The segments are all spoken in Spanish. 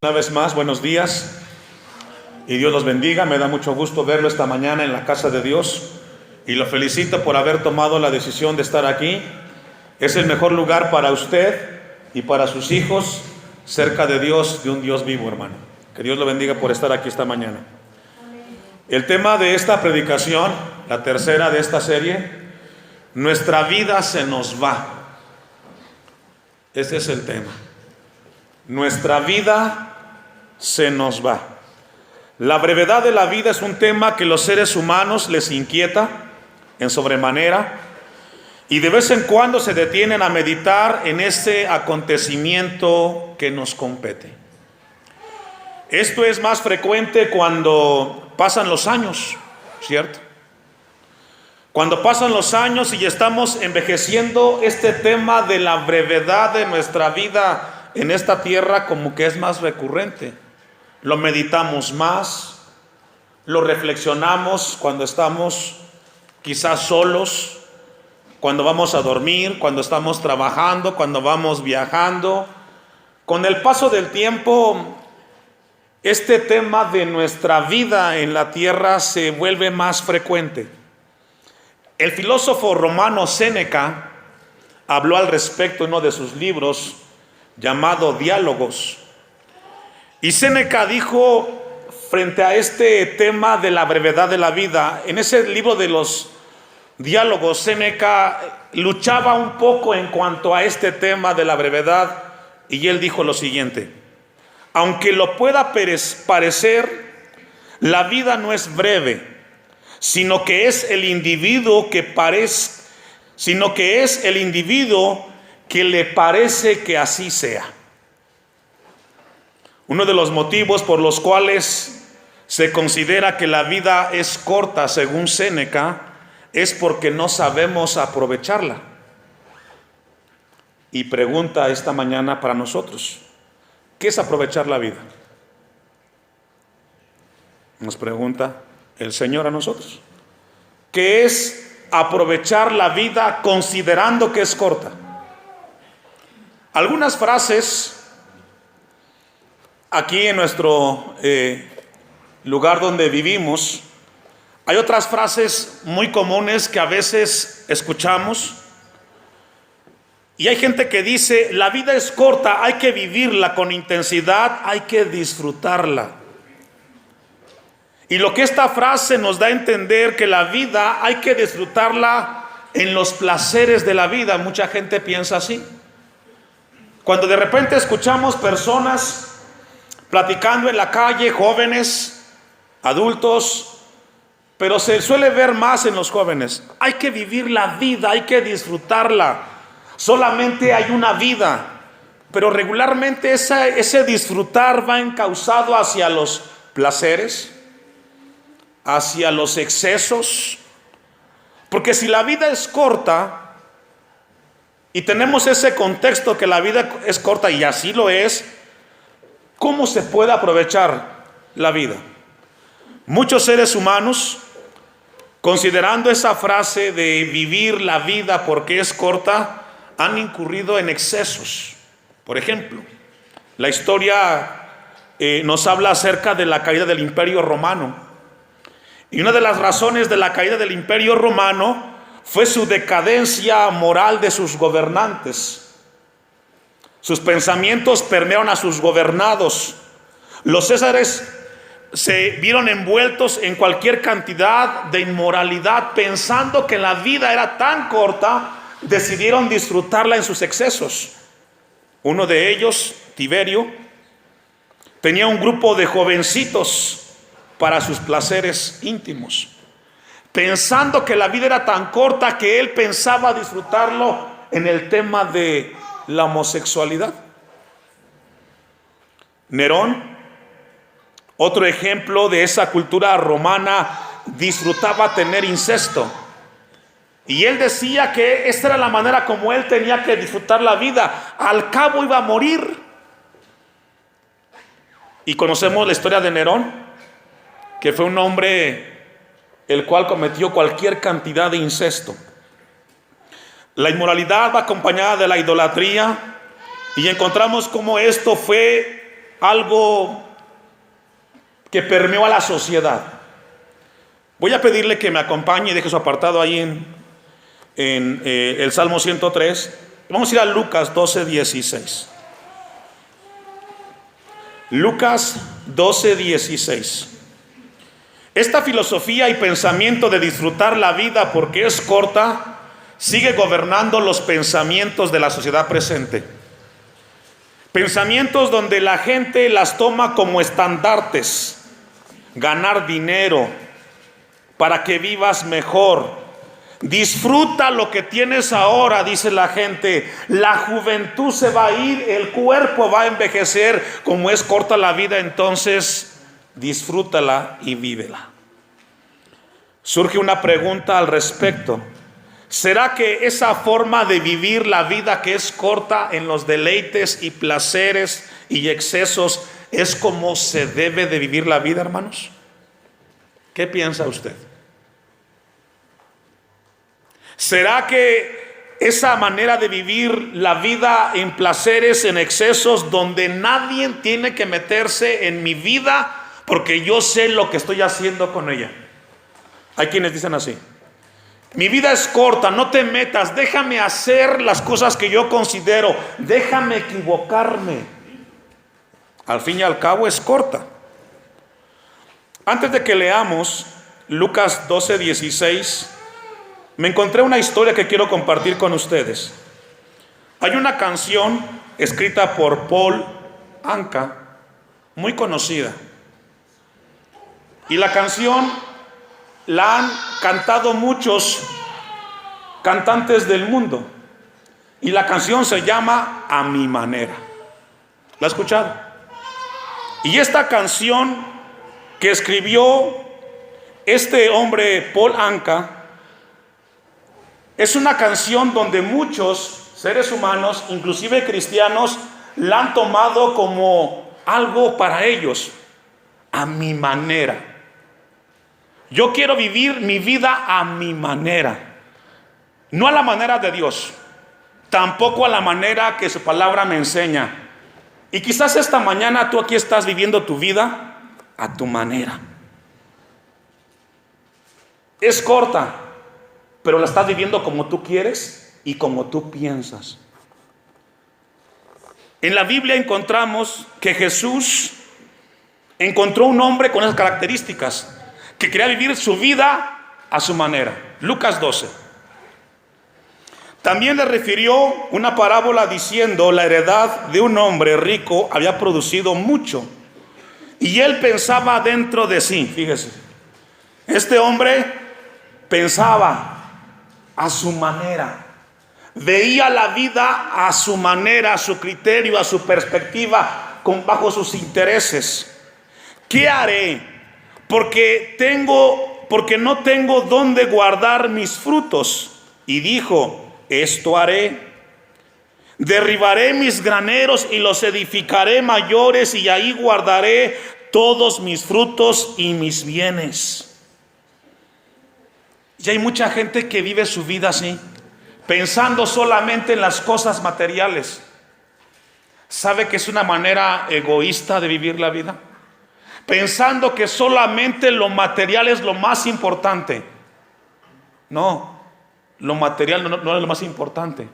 Una vez más, buenos días y Dios los bendiga. Me da mucho gusto verlo esta mañana en la casa de Dios y lo felicito por haber tomado la decisión de estar aquí. Es el mejor lugar para usted y para sus hijos, cerca de Dios, de un Dios vivo, hermano. Que Dios lo bendiga por estar aquí esta mañana. El tema de esta predicación, la tercera de esta serie, nuestra vida se nos va. Ese es el tema. Nuestra vida se nos va. La brevedad de la vida es un tema que los seres humanos les inquieta en sobremanera y de vez en cuando se detienen a meditar en ese acontecimiento que nos compete. Esto es más frecuente cuando pasan los años, ¿cierto? Cuando pasan los años y estamos envejeciendo, este tema de la brevedad de nuestra vida en esta tierra como que es más recurrente. Lo meditamos más, lo reflexionamos cuando estamos quizás solos, cuando vamos a dormir, cuando estamos trabajando, cuando vamos viajando. Con el paso del tiempo, este tema de nuestra vida en la tierra se vuelve más frecuente. El filósofo romano Séneca habló al respecto en uno de sus libros llamado Diálogos. Y Séneca dijo frente a este tema de la brevedad de la vida, en ese libro de los Diálogos, Séneca luchaba un poco en cuanto a este tema de la brevedad, y él dijo lo siguiente: aunque lo pueda parecer, la vida no es breve, sino que es el individuo que le parece que así sea. Uno de los motivos por los cuales se considera que la vida es corta, según Séneca, es porque no sabemos aprovecharla. Y pregunta esta mañana para nosotros: ¿qué es aprovechar la vida? Nos pregunta el Señor a nosotros. ¿Qué es aprovechar la vida considerando que es corta? Algunas frases aquí en nuestro lugar donde vivimos, hay otras frases muy comunes que a veces escuchamos, y hay gente que dice: la vida es corta, hay que vivirla con intensidad, hay que disfrutarla. Y lo que esta frase nos da a entender, que la vida hay que disfrutarla en los placeres de la vida. Mucha gente piensa así. Cuando de repente escuchamos personas platicando en la calle, jóvenes, adultos, pero se suele ver más en los jóvenes: hay que vivir la vida, hay que disfrutarla, solamente hay una vida. Pero regularmente ese disfrutar va encauzado hacia los placeres, hacia los excesos. Porque si la vida es corta y tenemos ese contexto que la vida es corta, y así lo es, ¿cómo se puede aprovechar la vida? Muchos seres humanos, considerando esa frase de vivir la vida porque es corta, han incurrido en excesos. Por ejemplo, la historia nos habla acerca de la caída del Imperio Romano. Y una de las razones de la caída del Imperio Romano fue su decadencia moral de sus gobernantes. Sus pensamientos permearon a sus gobernados. Los césares se vieron envueltos en cualquier cantidad de inmoralidad, pensando que la vida era tan corta, decidieron disfrutarla en sus excesos. Uno de ellos, Tiberio, tenía un grupo de jovencitos para sus placeres íntimos, pensando que la vida era tan corta que él pensaba disfrutarlo en el tema de la homosexualidad. Nerón, otro ejemplo de esa cultura romana, disfrutaba tener incesto, y él decía que esta era la manera como él tenía que disfrutar la vida. Al cabo iba a morir. Y conocemos la historia de Nerón, que fue un hombre el cual cometió cualquier cantidad de incesto. La inmoralidad va acompañada de la idolatría, y encontramos cómo esto fue algo que permeó a la sociedad. Voy a pedirle que me acompañe y deje su apartado ahí en el Salmo 103. Vamos a ir a Lucas 12:16. Lucas 12:16. Esta filosofía y pensamiento de disfrutar la vida porque es corta sigue gobernando los pensamientos de la sociedad presente. Pensamientos donde la gente las toma como estandartes. Ganar dinero para que vivas mejor. Disfruta lo que tienes ahora, dice la gente. La juventud se va a ir, el cuerpo va a envejecer. Como es corta la vida, entonces disfrútala y vívela. Surge una pregunta al respecto. ¿Será que esa forma de vivir la vida que es corta en los deleites y placeres y excesos es como se debe de vivir la vida, hermanos? ¿Qué piensa usted? ¿Será que esa manera de vivir la vida en placeres, en excesos, donde nadie tiene que meterse en mi vida porque yo sé lo que estoy haciendo con ella? Hay quienes dicen así: mi vida es corta, no te metas, déjame hacer las cosas que yo considero, déjame equivocarme. Al fin y al cabo es corta. Antes de que leamos Lucas 12:16, me encontré una historia que quiero compartir con ustedes. Hay una canción escrita por Paul Anka, muy conocida. Y la canción la han cantado muchos cantantes del mundo. Y la canción se llama A Mi Manera. ¿La ha escuchado? Y esta canción que escribió este hombre Paul Anka es una canción donde muchos seres humanos, inclusive cristianos, la han tomado como algo para ellos. A mi manera. Yo quiero vivir mi vida a mi manera. No a la manera de Dios, tampoco a la manera que su palabra me enseña. Y quizás esta mañana tú aquí estás viviendo tu vida a tu manera. Es corta, pero la estás viviendo como tú quieres y como tú piensas. En la Biblia encontramos que Jesús encontró un hombre con esas características, que quería vivir su vida a su manera. Lucas 12. También le refirió una parábola diciendo: la heredad de un hombre rico había producido mucho. Y él pensaba dentro de sí, fíjese, este hombre pensaba a su manera, veía la vida a su manera, a su criterio, a su perspectiva, bajo sus intereses. ¿Qué haré? Porque no tengo dónde guardar mis frutos. Y dijo: esto haré: derribaré mis graneros y los edificaré mayores, y ahí guardaré todos mis frutos y mis bienes. Y hay mucha gente que vive su vida así, pensando solamente en las cosas materiales. ¿Sabe que es una manera egoísta de vivir la vida? Pensando que solamente lo material es lo más importante. No, lo material no es lo más importante.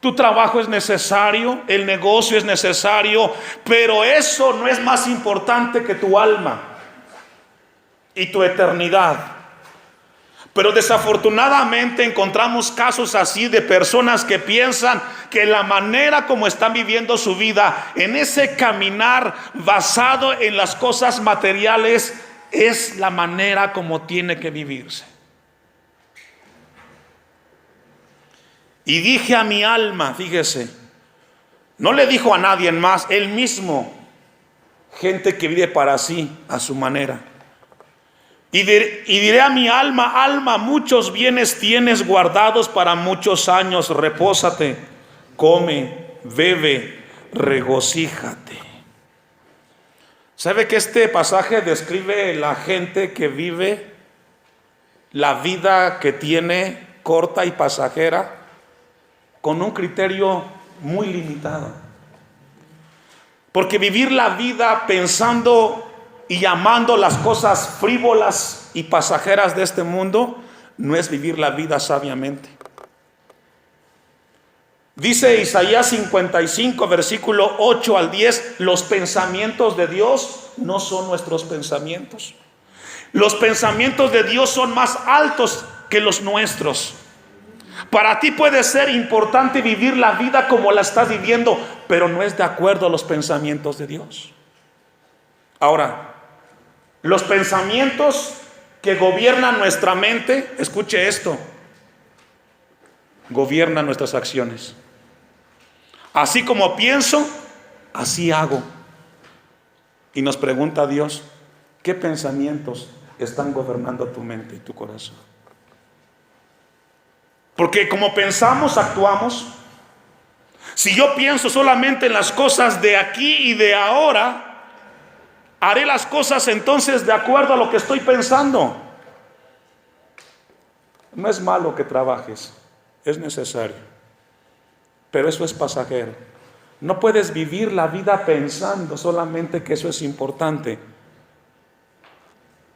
Tu trabajo es necesario, el negocio es necesario, pero eso no es más importante que tu alma y tu eternidad. Pero desafortunadamente encontramos casos así de personas que piensan que la manera como están viviendo su vida, en ese caminar basado en las cosas materiales, es la manera como tiene que vivirse. Y dije a mi alma, fíjese, no le dijo a nadie más, él mismo, gente que vive para sí, a su manera. Y diré a mi alma: alma, muchos bienes tienes guardados para muchos años, repósate, come, bebe, regocíjate. ¿Sabe que este pasaje describe la gente que vive la vida que tiene corta y pasajera con un criterio muy limitado? Porque vivir la vida pensando y amando las cosas frívolas y pasajeras de este mundo no es vivir la vida sabiamente. Dice Isaías 55, versículo 8 al 10, los pensamientos de Dios no son nuestros pensamientos. Los pensamientos de Dios son más altos que los nuestros. Para ti puede ser importante vivir la vida como la estás viviendo, pero no es de acuerdo a los pensamientos de Dios. Ahora, los pensamientos que gobiernan nuestra mente, escuche esto, gobiernan nuestras acciones. Así como pienso, así hago. Y nos pregunta Dios, ¿qué pensamientos están gobernando tu mente y tu corazón? Porque como pensamos, actuamos. Si yo pienso solamente en las cosas de aquí y de ahora, haré las cosas entonces de acuerdo a lo que estoy pensando. No es malo que trabajes, es necesario, pero eso es pasajero. No puedes vivir la vida pensando solamente que eso es importante.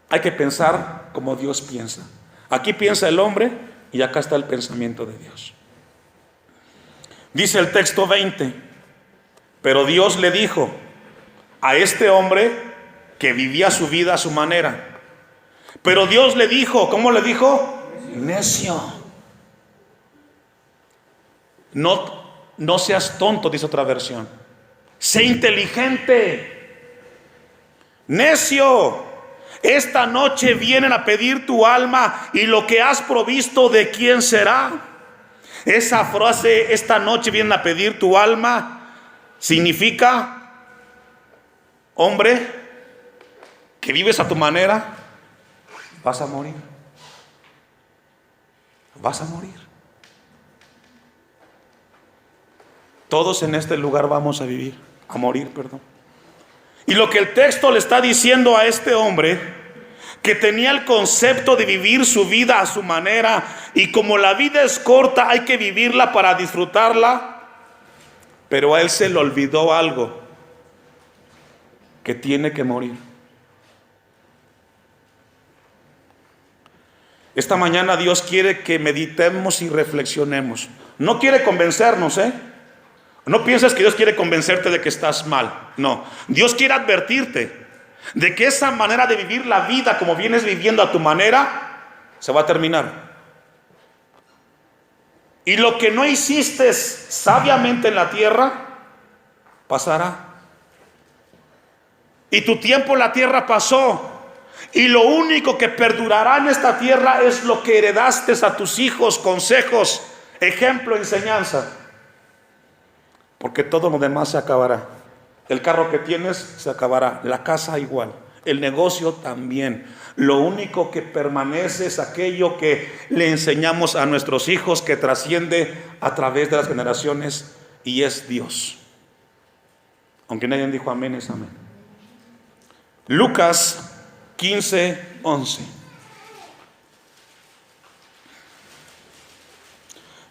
Hay que pensar como Dios piensa. Aquí piensa el hombre y acá está el pensamiento de Dios. Dice el texto 20, pero Dios le dijo a este hombre que vivía su vida a su manera. Pero Dios le dijo, ¿cómo le dijo? Necio. No seas tonto, dice otra versión. Sé inteligente. Necio. Esta noche vienen a pedir tu alma y lo que has provisto, ¿de quién será? Esa frase, esta noche vienen a pedir tu alma, significa, hombre, que vives a tu manera, vas a morir. Vas a morir. Todos en este lugar vamos a vivir, a morir, perdón. Y lo que el texto le está diciendo a este hombre, que tenía el concepto de vivir su vida a su manera, y como la vida es corta, hay que vivirla para disfrutarla, pero a él se le olvidó algo, que tiene que morir. Esta mañana Dios quiere que meditemos y reflexionemos. No quiere convencernos, No pienses que Dios quiere convencerte de que estás mal. No, Dios quiere advertirte de que esa manera de vivir la vida como vienes viviendo a tu manera se va a terminar. Y lo que no hiciste sabiamente en la tierra pasará. Y tu tiempo en la tierra pasó. Y lo único que perdurará en esta tierra es lo que heredaste a tus hijos, consejos, ejemplo, enseñanza. Porque todo lo demás se acabará. El carro que tienes se acabará, la casa igual, el negocio también. Lo único que permanece es aquello que le enseñamos a nuestros hijos, que trasciende a través de las generaciones, y es Dios. Aunque nadie dijo amén, es amén. Lucas 15:11.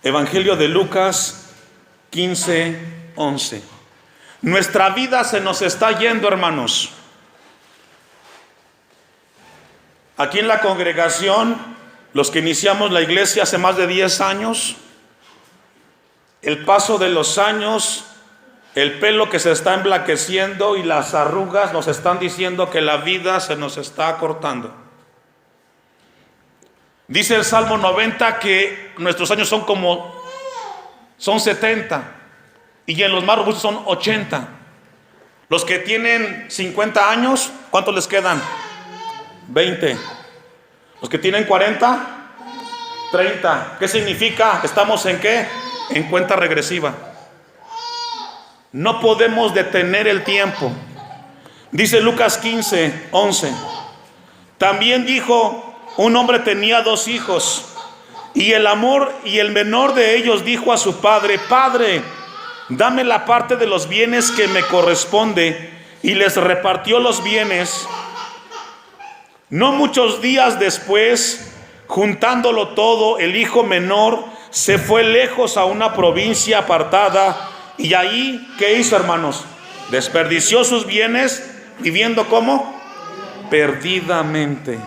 Evangelio de Lucas 15:11. Nuestra vida se nos está yendo, hermanos. Aquí en la congregación, los que iniciamos la iglesia hace más de 10 años, el paso de los años, el pelo que se está emblanqueciendo y las arrugas nos están diciendo que la vida se nos está acortando. Dice el Salmo 90 que nuestros años son 70 y en los más robustos son 80. Los que tienen 50 años, ¿cuántos les quedan? 20. Los que tienen 40, 30. ¿Qué significa? ¿Estamos en qué? En cuenta regresiva. No podemos detener el tiempo. Dice Lucas 15:11. También dijo, un hombre tenía 2 hijos, y el menor de ellos dijo a su padre: Padre, dame la parte de los bienes que me corresponde. Y les repartió los bienes. No muchos días después, juntándolo todo, el hijo menor se fue lejos a una provincia apartada. Y ahí, ¿qué hizo, hermanos? Desperdició sus bienes viviendo ¿cómo? Perdidamente.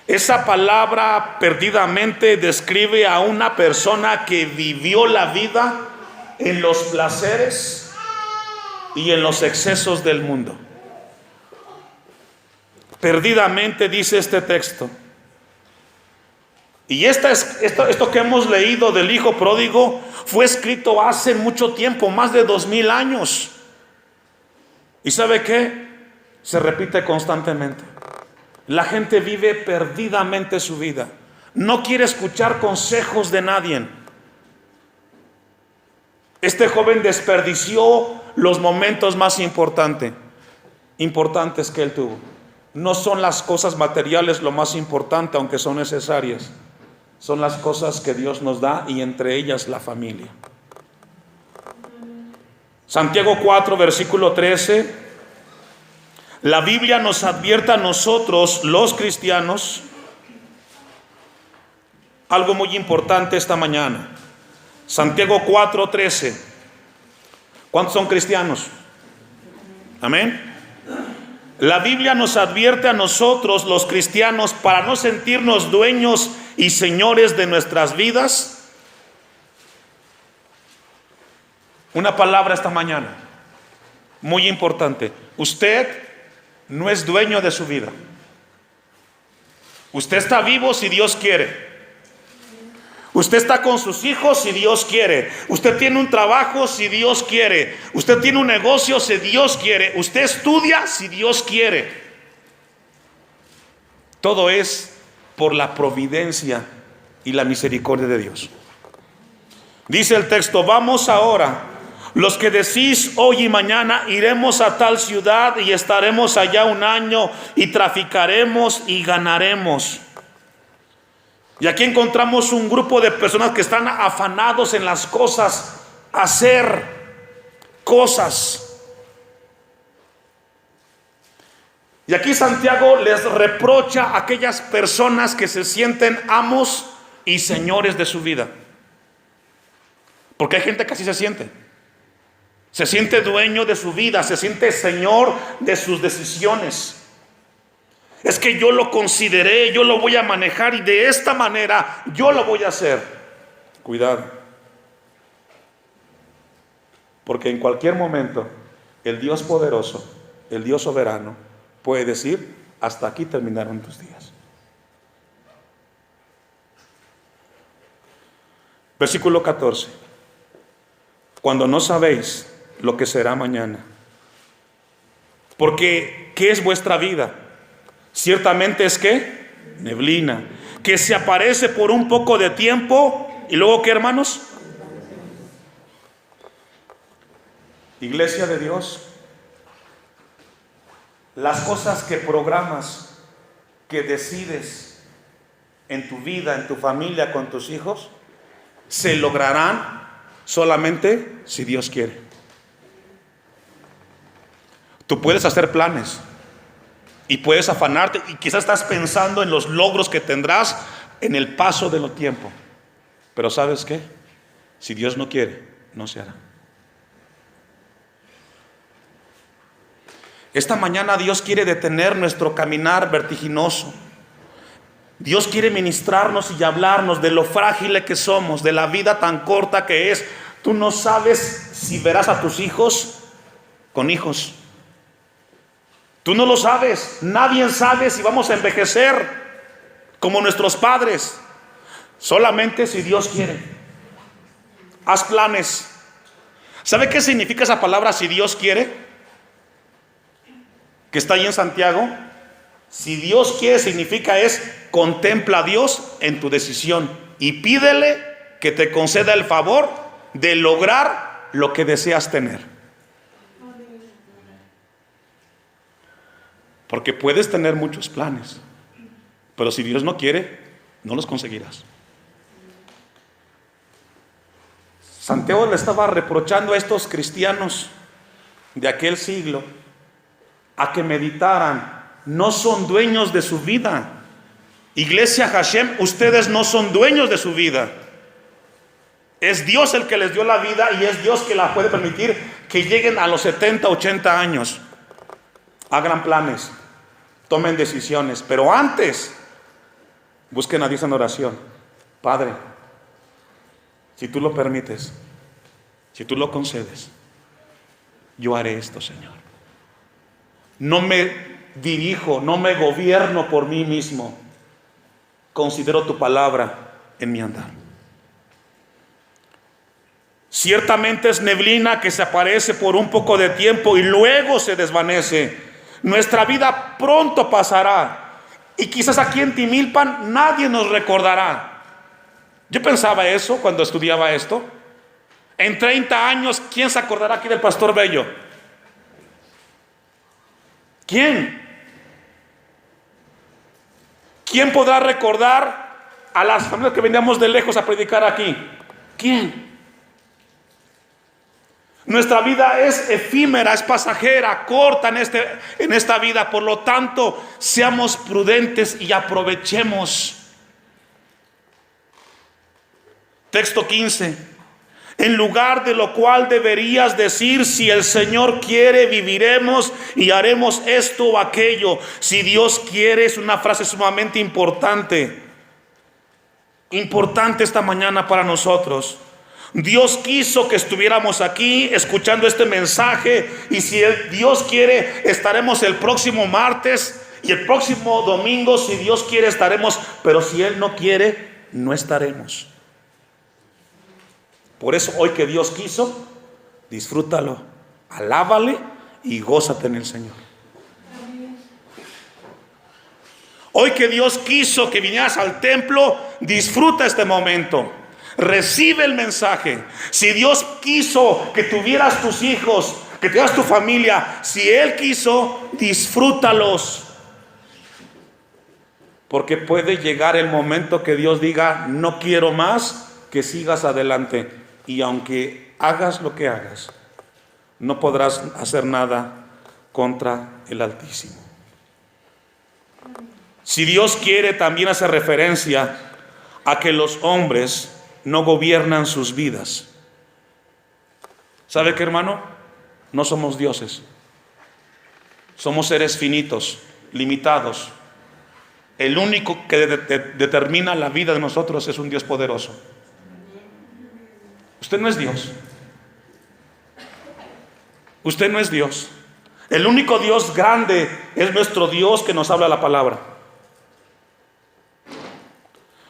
Esa palabra perdidamente describe a una persona que vivió la vida en los placeres y en los excesos del mundo. Perdidamente dice este texto. Y esto que hemos leído del hijo pródigo fue escrito hace mucho tiempo, más de 2000 años. ¿Y sabe qué? Se repite constantemente. La gente vive perdidamente su vida. No quiere escuchar consejos de nadie. Este joven desperdició los momentos más importantes que él tuvo. No son las cosas materiales lo más importante, aunque son necesarias. Son las cosas que Dios nos da, y entre ellas la familia. Santiago 4, versículo 13. La Biblia nos advierte a nosotros, los cristianos, algo muy importante esta mañana. Santiago 4, 13. ¿Cuántos son cristianos? Amén. La Biblia nos advierte a nosotros, los cristianos, para no sentirnos dueños y señores de nuestras vidas. Una palabra esta mañana, muy importante. Usted no es dueño de su vida. Usted está vivo si Dios quiere. Usted está con sus hijos si Dios quiere. Usted tiene un trabajo si Dios quiere. Usted tiene un negocio si Dios quiere. Usted estudia si Dios quiere. Todo es por la providencia y la misericordia de Dios. Dice el texto: vamos ahora, los que decís hoy y mañana iremos a tal ciudad y estaremos allá un año y traficaremos y ganaremos. Y aquí encontramos un grupo de personas que están afanados en las cosas, hacer cosas. Y aquí Santiago les reprocha a aquellas personas que se sienten amos y señores de su vida. Porque hay gente que así se siente. Se siente dueño de su vida, se siente señor de sus decisiones. Es que yo lo consideré, yo lo voy a manejar y de esta manera yo lo voy a hacer. Cuidado. Porque en cualquier momento el Dios poderoso, el Dios soberano, puede decir: hasta aquí terminaron tus días. Versículo 14. Cuando no sabéis lo que será mañana. Porque ¿qué es vuestra vida? Ciertamente es que neblina, que se aparece por un poco de tiempo y luego ¿qué, hermanos? Iglesia de Dios, las cosas que programas, que decides en tu vida, en tu familia, con tus hijos, se lograrán solamente si Dios quiere. Tú puedes hacer planes y puedes afanarte, y quizás estás pensando en los logros que tendrás en el paso del tiempo. Pero ¿sabes qué? Si Dios no quiere, no se hará. Esta mañana Dios quiere detener nuestro caminar vertiginoso. Dios quiere ministrarnos y hablarnos de lo frágiles que somos, de la vida tan corta que es. Tú no sabes si verás a tus hijos con hijos. Tú no lo sabes. Nadie sabe si vamos a envejecer como nuestros padres. Solamente si Dios quiere. Haz planes. ¿Sabe qué significa esa palabra si Dios quiere? Que está ahí en Santiago. Si Dios quiere significa contempla a Dios en tu decisión y pídele que te conceda el favor de lograr lo que deseas tener. Porque puedes tener muchos planes, pero si Dios no quiere, no los conseguirás. Santiago le estaba reprochando a estos cristianos de aquel siglo a que meditaran. No son dueños de su vida. Iglesia Hashem, ustedes no son dueños de su vida. Es Dios el que les dio la vida y es Dios que la puede permitir que lleguen a los 70, 80 años. Hagan planes, tomen decisiones, pero antes busquen a Dios en oración. Padre, si tú lo permites, si tú lo concedes, yo haré esto, Señor. No me dirijo, no me gobierno por mí mismo. Considero tu palabra en mi andar. Ciertamente es neblina que se aparece por un poco de tiempo y luego se desvanece. Nuestra vida pronto pasará y quizás aquí en Timilpan nadie nos recordará. Yo pensaba eso cuando estudiaba esto. En 30 años, ¿quién se acordará aquí del pastor Bello? ¿Quién? ¿Quién podrá recordar a las familias que veníamos de lejos a predicar aquí? ¿Quién? Nuestra vida es efímera, es pasajera, corta en esta vida. Por lo tanto, seamos prudentes y aprovechemos. Texto 15. En lugar de lo cual deberías decir: si el Señor quiere, viviremos y haremos esto o aquello. Si Dios quiere, es una frase sumamente importante. Importante esta mañana para nosotros. Dios quiso que estuviéramos aquí escuchando este mensaje, y si Dios quiere, estaremos el próximo martes y el próximo domingo. Si Dios quiere, estaremos, pero si Él no quiere, no estaremos. Por eso hoy que Dios quiso, disfrútalo, alábale y gózate en el Señor. Hoy que Dios quiso que vinieras al templo, disfruta este momento. Recibe el mensaje. Si Dios quiso que tuvieras tus hijos, que tuvieras tu familia, si Él quiso, disfrútalos. Porque puede llegar el momento que Dios diga: no quiero más, que sigas adelante. Y aunque hagas lo que hagas, no podrás hacer nada contra el Altísimo. Si Dios quiere, también hace referencia a que los hombres no gobiernan sus vidas. ¿Sabe qué, hermano? No somos dioses. Somos seres finitos, limitados. El único que determina la vida de nosotros es un Dios poderoso. Usted no es Dios. Usted no es Dios. El único Dios grande es nuestro Dios que nos habla la palabra.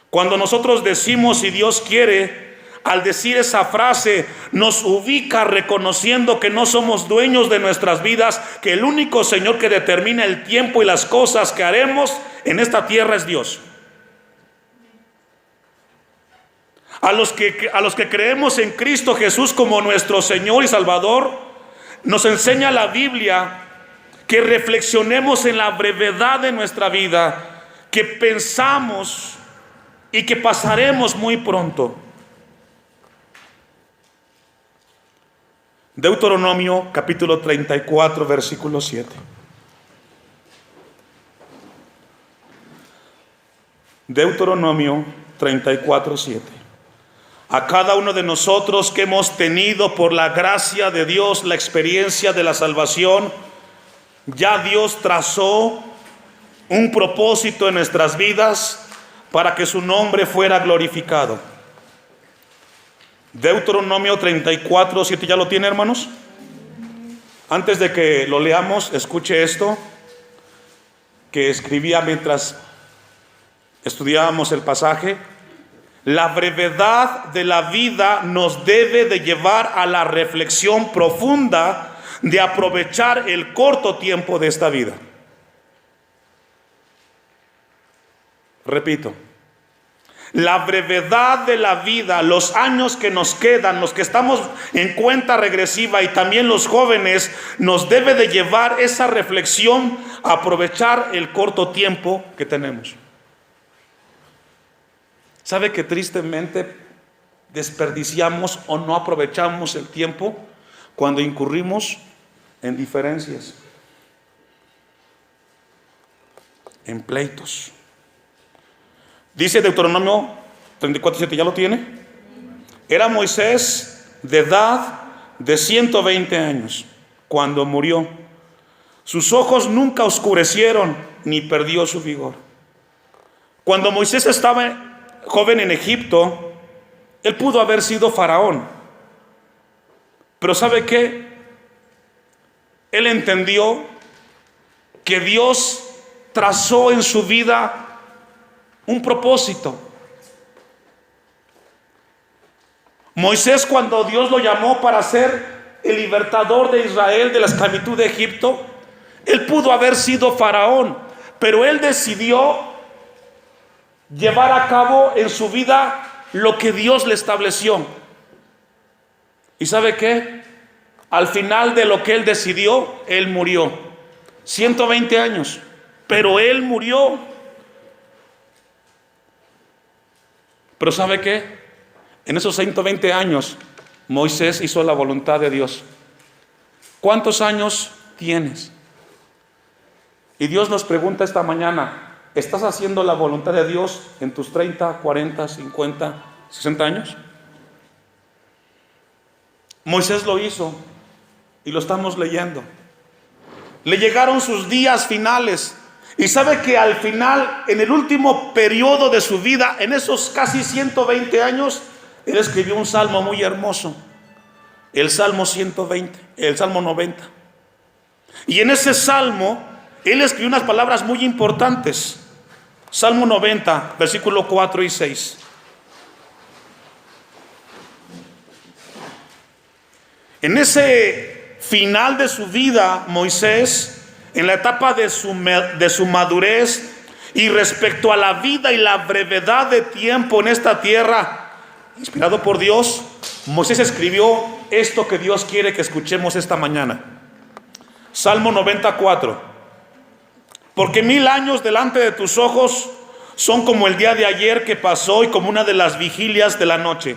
Cuando nosotros decimos si Dios quiere, al decir esa frase nos ubica reconociendo que no somos dueños de nuestras vidas, que el único Señor que determina el tiempo y las cosas que haremos en esta tierra es Dios. A los que creemos en Cristo Jesús como nuestro Señor y Salvador, nos enseña la Biblia que reflexionemos en la brevedad de nuestra vida, que pensamos y que pasaremos muy pronto. Deuteronomio capítulo 34, versículo 7. Deuteronomio 34, 7. A cada uno de nosotros que hemos tenido por la gracia de Dios la experiencia de la salvación, ya Dios trazó un propósito en nuestras vidas para que su nombre fuera glorificado. Deuteronomio 34, 7, ¿ya lo tiene, hermanos? Antes de que lo leamos, escuche esto que escribía mientras estudiábamos el pasaje. La brevedad de la vida nos debe de llevar a la reflexión profunda de aprovechar el corto tiempo de esta vida. Repito, la brevedad de la vida, los años que nos quedan, los que estamos en cuenta regresiva y también los jóvenes, nos debe de llevar esa reflexión a aprovechar el corto tiempo que tenemos. ¿Sabe que tristemente desperdiciamos o no aprovechamos el tiempo cuando incurrimos en diferencias, en pleitos? Dice Deuteronomio 34:7, ¿ya lo tiene? Era Moisés de edad de 120 años cuando murió. Sus ojos nunca oscurecieron ni perdió su vigor. Cuando Moisés estaba joven en Egipto, él pudo haber sido faraón. Pero ¿sabe qué? Él entendió que Dios trazó en su vida un propósito. Moisés, cuando Dios lo llamó para ser el libertador de Israel de la esclavitud de Egipto, él pudo haber sido faraón, pero él decidió llevar a cabo en su vida lo que Dios le estableció. ¿Y sabe qué? Al final de lo que él decidió, él murió. 120 años, pero él murió. Pero ¿sabe qué? En esos 120 años, Moisés hizo la voluntad de Dios. ¿Cuántos años tienes? Y Dios nos pregunta esta mañana, ¿estás haciendo la voluntad de Dios en tus 30, 40, 50, 60 años? Moisés lo hizo y lo estamos leyendo. Le llegaron sus días finales. Y sabe que al final, en el último periodo de su vida, en esos casi 120 años, él escribió un salmo muy hermoso, el Salmo 120, el Salmo 90. Y en ese salmo, él escribió unas palabras muy importantes. Salmo 90, versículo 4 y 6. En ese final de su vida, Moisés, en la etapa de su madurez y respecto a la vida y la brevedad de tiempo en esta tierra, inspirado por Dios, Moisés escribió esto que Dios quiere que escuchemos esta mañana. Salmo 94. Porque 1000 años delante de tus ojos son como el día de ayer que pasó y como una de las vigilias de la noche.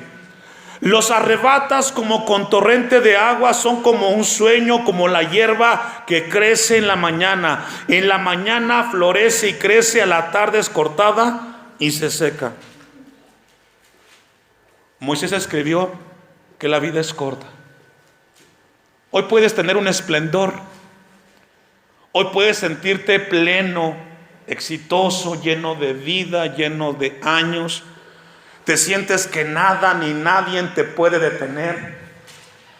Los arrebatas como con torrente de agua, son como un sueño, como la hierba que crece en la mañana. En la mañana florece y crece, a la tarde es cortada y se seca. Moisés escribió que la vida es corta. Hoy puedes tener un esplendor. Hoy puedes sentirte pleno, exitoso, lleno de vida, lleno de años. Te sientes que nada ni nadie te puede detener.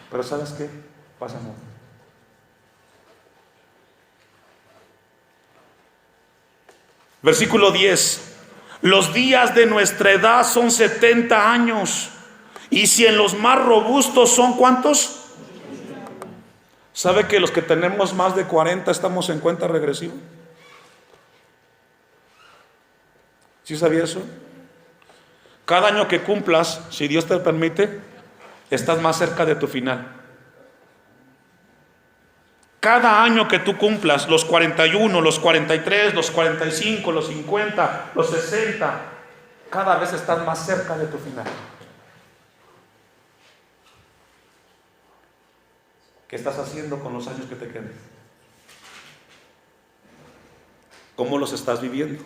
Pero ¿sabes qué? Pasa mucho. Versículo 10. Los días de nuestra edad son 70 años. Y si en los más robustos son ¿cuántos? ¿Sabe que los que tenemos más de 40 estamos en cuenta regresiva? ¿Sí sabía eso? Cada año que cumplas, si Dios te permite, estás más cerca de tu final. Cada año que tú cumplas, los 41, los 43, los 45, los 50, los 60, cada vez estás más cerca de tu final. ¿Qué estás haciendo con los años que te quedan? ¿Cómo los estás viviendo?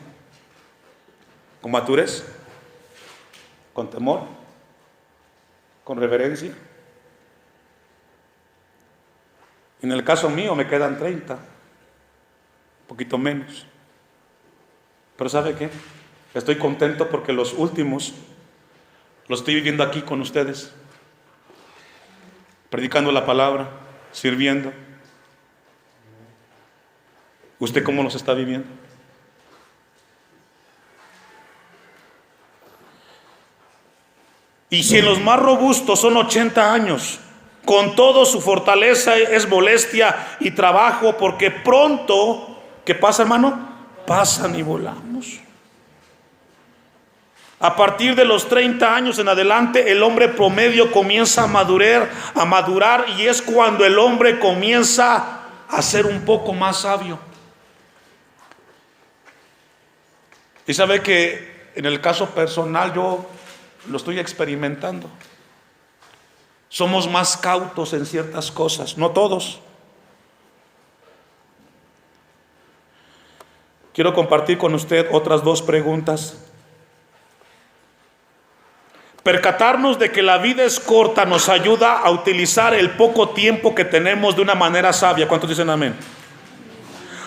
¿Con madurez? ¿Con temor? ¿Con reverencia? En el caso mío me quedan 30, un poquito menos. Pero ¿sabe qué? Estoy contento porque los últimos los estoy viviendo aquí con ustedes, predicando la palabra, sirviendo. ¿Usted cómo los está viviendo? Y si en los más robustos son 80 años, con todo su fortaleza es molestia y trabajo, porque pronto, ¿qué pasa, hermano? Pasan y volamos. A partir de los 30 años en adelante, el hombre promedio comienza a madurar, y es cuando el hombre comienza a ser un poco más sabio. Y sabe que en el caso personal yo lo estoy experimentando. Somos más cautos en ciertas cosas, no todos. Quiero compartir con usted otras dos preguntas. Percatarnos de que la vida es corta nos ayuda a utilizar el poco tiempo que tenemos de una manera sabia. ¿Cuántos dicen amén?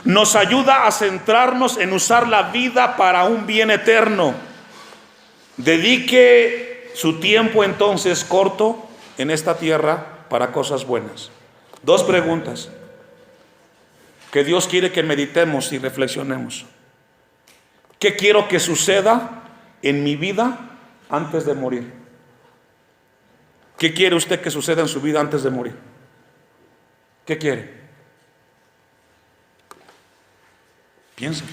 Nos ayuda a centrarnos en usar la vida para un bien eterno. Dedique su tiempo entonces corto en esta tierra para cosas buenas. 2 preguntas que Dios quiere que meditemos y reflexionemos. ¿Qué quiero que suceda en mi vida antes de morir? ¿Qué quiere usted que suceda en su vida antes de morir? ¿Qué quiere? Piensa.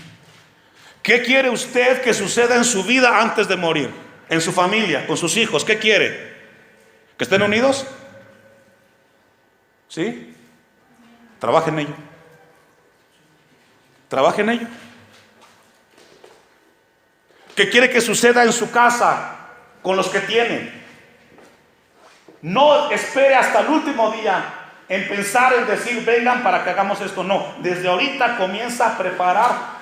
¿Qué quiere usted que suceda en su vida antes de morir? En su familia, con sus hijos, ¿qué quiere? ¿Que estén unidos? ¿Sí? Trabaje en ello. Trabaje en ello. ¿Qué quiere que suceda en su casa con los que tiene? No espere hasta el último día en pensar, en decir, vengan para que hagamos esto. No, desde ahorita comienza a preparar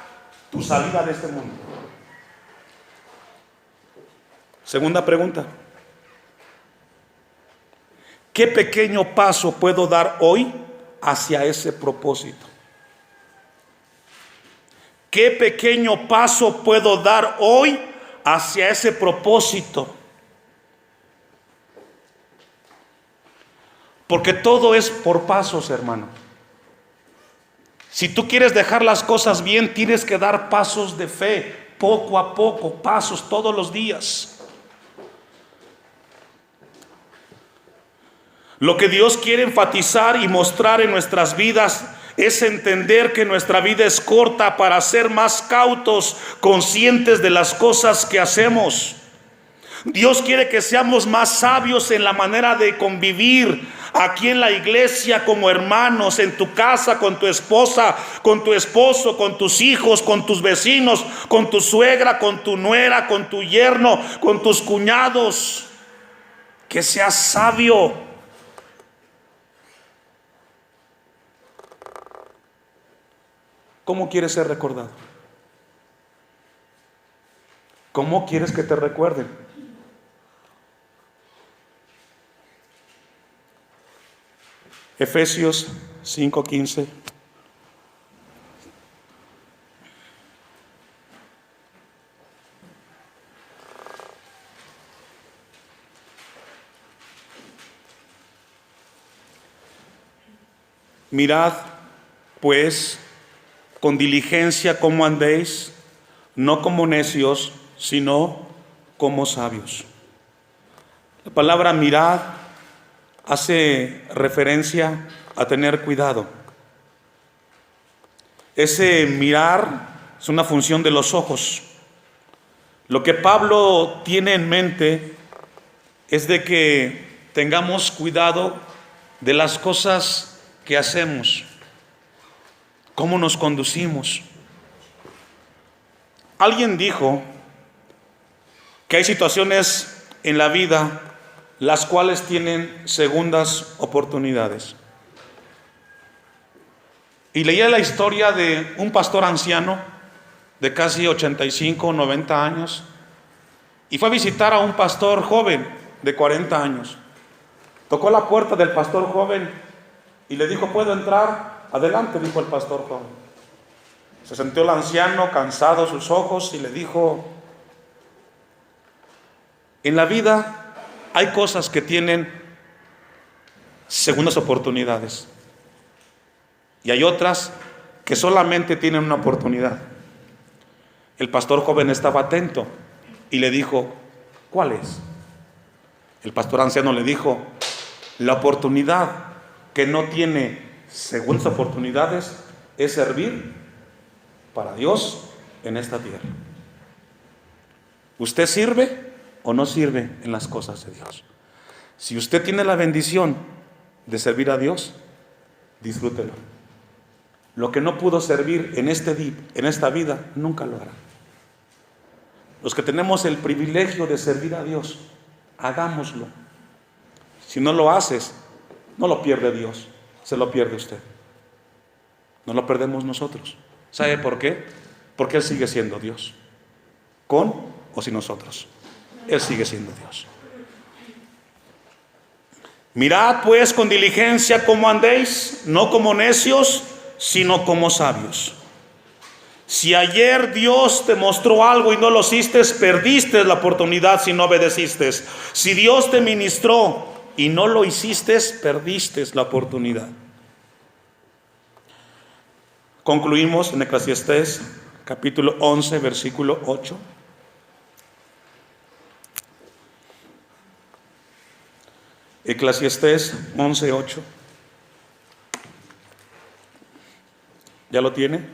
tu salida de este mundo. Segunda pregunta. ¿Qué pequeño paso puedo dar hoy hacia ese propósito? ¿Qué pequeño paso puedo dar hoy hacia ese propósito? Porque todo es por pasos, hermano. Si tú quieres dejar las cosas bien, tienes que dar pasos de fe, poco a poco, pasos todos los días. Lo que Dios quiere enfatizar y mostrar en nuestras vidas es entender que nuestra vida es corta para ser más cautos, conscientes de las cosas que hacemos. Dios quiere que seamos más sabios en la manera de convivir aquí en la iglesia como hermanos, en tu casa, con tu esposa, con tu esposo, con tus hijos, con tus vecinos, con tu suegra, con tu nuera, con tu yerno, con tus cuñados. Que seas sabio. ¿Cómo quieres ser recordado? ¿Cómo quieres que te recuerden? Efesios 5:15. Mirad, pues, con diligencia cómo andéis, no como necios, sino como sabios. La palabra mirad hace referencia a tener cuidado. Ese mirar es una función de los ojos. Lo que Pablo tiene en mente es de que tengamos cuidado de las cosas que hacemos, cómo nos conducimos. Alguien dijo que hay situaciones en la vida las cuales tienen segundas oportunidades. Y leía la historia de un pastor anciano de casi 85 o 90 años y fue a visitar a un pastor joven de 40 años. Tocó la puerta del pastor joven y le dijo, ¿puedo entrar? Adelante, dijo el pastor joven. Se sentó el anciano, cansado sus ojos, y le dijo, en la vida hay cosas que tienen segundas oportunidades y hay otras que solamente tienen una oportunidad. El pastor joven estaba atento y le dijo, ¿cuál es? El pastor anciano le dijo, la oportunidad que no tiene segundas oportunidades es servir para Dios en esta tierra. ¿Usted sirve o no sirve en las cosas de Dios? Si usted tiene la bendición de servir a Dios, disfrútelo. Lo que no pudo servir en esta vida, nunca lo hará. Los que tenemos el privilegio de servir a Dios, hagámoslo. Si no lo haces, no lo pierde Dios, se lo pierde usted. No lo perdemos nosotros. ¿Sabe por qué? Porque Él sigue siendo Dios, con o sin nosotros. Él sigue siendo Dios. Mirad pues con diligencia cómo andéis, no como necios, sino como sabios. Si ayer Dios te mostró algo y no lo hiciste, perdiste la oportunidad si no obedeciste. Si Dios te ministró y no lo hiciste, perdiste la oportunidad. Concluimos en Eclesiastés capítulo 11, versículo 8. Eclesiastés 11, 8. ¿Ya lo tiene?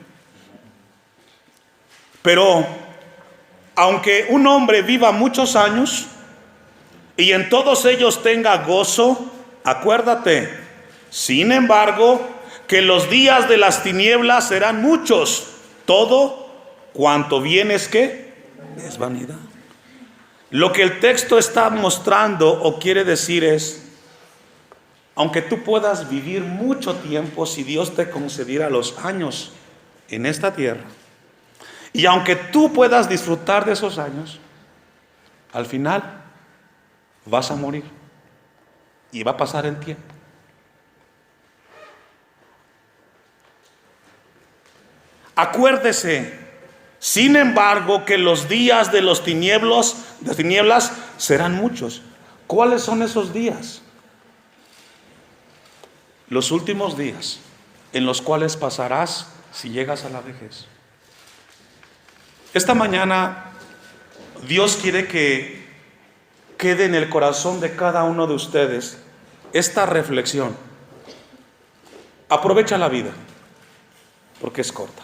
Pero aunque un hombre viva muchos años y en todos ellos tenga gozo, acuérdate, sin embargo, que los días de las tinieblas serán muchos. Todo cuanto viene es ¿qué? Es vanidad. Lo que el texto está mostrando o quiere decir es, aunque tú puedas vivir mucho tiempo, si Dios te concediera los años en esta tierra, y aunque tú puedas disfrutar de esos años, al final vas a morir y va a pasar el tiempo. Acuérdese, sin embargo, que los días de las tinieblas serán muchos. ¿Cuáles son esos días? Los últimos días en los cuales pasarás si llegas a la vejez. Esta mañana Dios quiere que quede en el corazón de cada uno de ustedes esta reflexión. Aprovecha la vida porque es corta.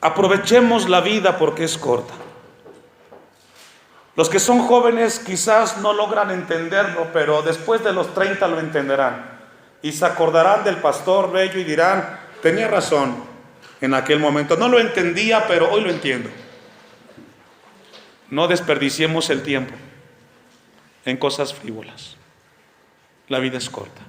Aprovechemos la vida porque es corta. Los que son jóvenes quizás no logran entenderlo, pero después de los 30 lo entenderán. Y se acordarán del pastor Bello y dirán, tenía razón en aquel momento. No lo entendía, pero hoy lo entiendo. No desperdiciemos el tiempo en cosas frívolas. La vida es corta.